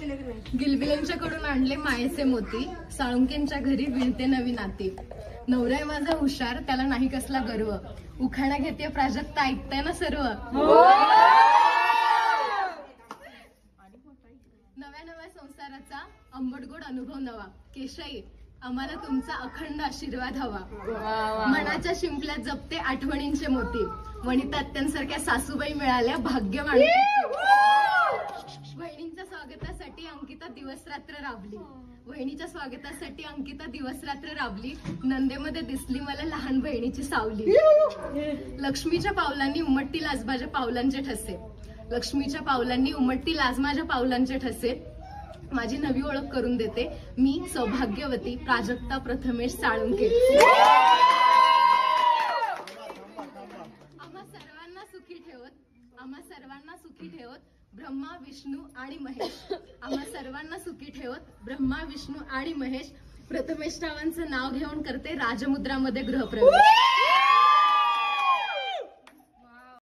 गिलबिलांच्याकडून आणले मायेचे मोती, साळुंकेंच्या घरी विणते नवी नाती. नवरा माझा हुशार, त्याला नाही कसला गर्व, उखाणा घेते प्राजक्ता, ऐकताय ना सर्व. नव्या नव्या संसाराचा आंबटगोड अनुभव नवा, केशाई आम्हाला तुमचा अखंड आशीर्वाद हवा. मनाच्या शिंपल्यात जपते आठवणींचे मोती, वनिता अत्यांसारख्या सासूबाई मिळाल्या, भाग्य मानते. बहिणींच्या स्वागतासाठी अंकिता दिवस रात्र राबली, बहिणीच्या स्वागतासाठी अंकिता दिवस रात्र राबली. नंदेमध्ये दिसली मला लहान बहिणीची सावली. लक्ष्मीच्या पावलांनी उमटतील आज माझ्या पावलांचे ठसे, लक्ष्मीच्या पावलांनी उमटतील आज माझ्या पावलांचे ठसे. माझी नवी ओळख करून देते, मी सौभाग्यवती प्राजक्ता प्रथमेश साळुंके. आम्हा सर्वांना सुखी ठेवत, आम्हा सर्वांना सुखी ठेवत ब्रह्मा विष्णू आणि महेश. आम्हा सर्वांना सुखी ठेवत ब्रह्मा विष्णू आणि महेश. प्रथमेश रावांचं नाव घेऊन करते राजमुद्रामध्ये गृहप्रवेश.